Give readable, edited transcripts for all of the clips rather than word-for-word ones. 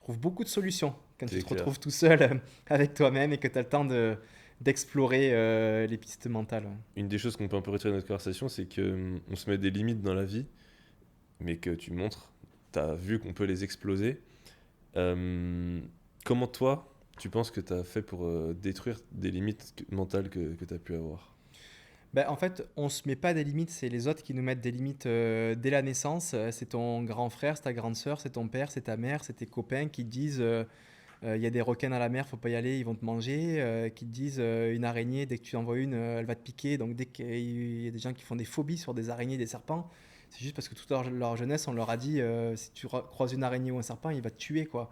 trouves beaucoup de solutions quand tu C'est te clair. retrouves tout seul avec toi-même et que tu as le temps d'explorer les pistes mentales. Ouais. Une des choses qu'on peut un peu retirer de notre conversation, c'est que on se met des limites dans la vie, mais que tu montres, t'as vu qu'on peut les exploser. Euh, Comment toi, tu penses que t'as fait pour détruire des limites mentales que t'as pu avoir? Ben, en fait, on se met pas des limites, c'est les autres qui nous mettent des limites dès la naissance. C'est ton grand frère, c'est ta grande sœur, c'est ton père, c'est ta mère, c'est tes copains qui te disent il y a des requins dans la mer, faut pas y aller, ils vont te manger. Qui te disent une araignée, dès que tu en vois une, elle va te piquer. Donc dès qu'il y a des gens qui font des phobies sur des araignées, des serpents, c'est juste parce que toute leur jeunesse, on leur a dit si tu croises une araignée ou un serpent, il va te tuer quoi.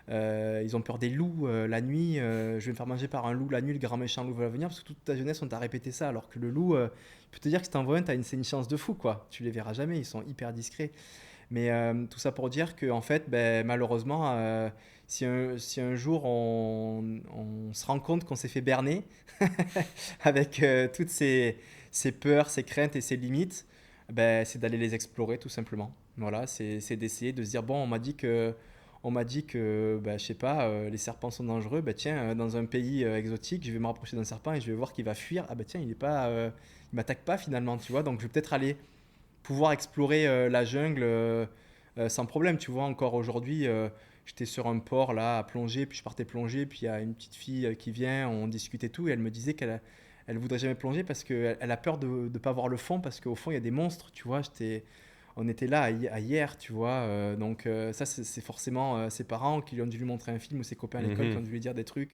Ils ont peur des loups la nuit. Je vais me faire manger par un loup la nuit, le grand méchant loup va venir parce que toute ta jeunesse on t'a répété ça. Alors que le loup, je peux te dire que si t'en vois un, c'est une chance de fou quoi. Tu les verras jamais, ils sont hyper discrets. Mais tout ça pour dire que en fait, ben, malheureusement, si un jour on se rend compte qu'on s'est fait berner avec toutes ces peurs, ces craintes et ces limites, ben, c'est d'aller les explorer tout simplement. Voilà, c'est d'essayer de se dire bon, on m'a dit que ben, je sais pas, les serpents sont dangereux. Ben, tiens, dans un pays exotique, je vais me rapprocher d'un serpent et je vais voir qu'il va fuir. Ah ben tiens, il m'attaque pas finalement, tu vois. Donc je vais peut-être aller pouvoir explorer la jungle sans problème. Tu vois, encore aujourd'hui, j'étais sur un port là à plonger, puis je partais plonger, puis il y a une petite fille qui vient, on discutait tout, et elle me disait elle voudrait jamais plonger parce qu'elle elle a peur de ne pas voir le fond, parce qu'au fond il y a des monstres, tu vois. On était là à hier, tu vois. Donc ça, c'est forcément ses parents qui lui ont dû lui montrer un film ou ses copains à l'école qui ont Mhm. dû lui dire des trucs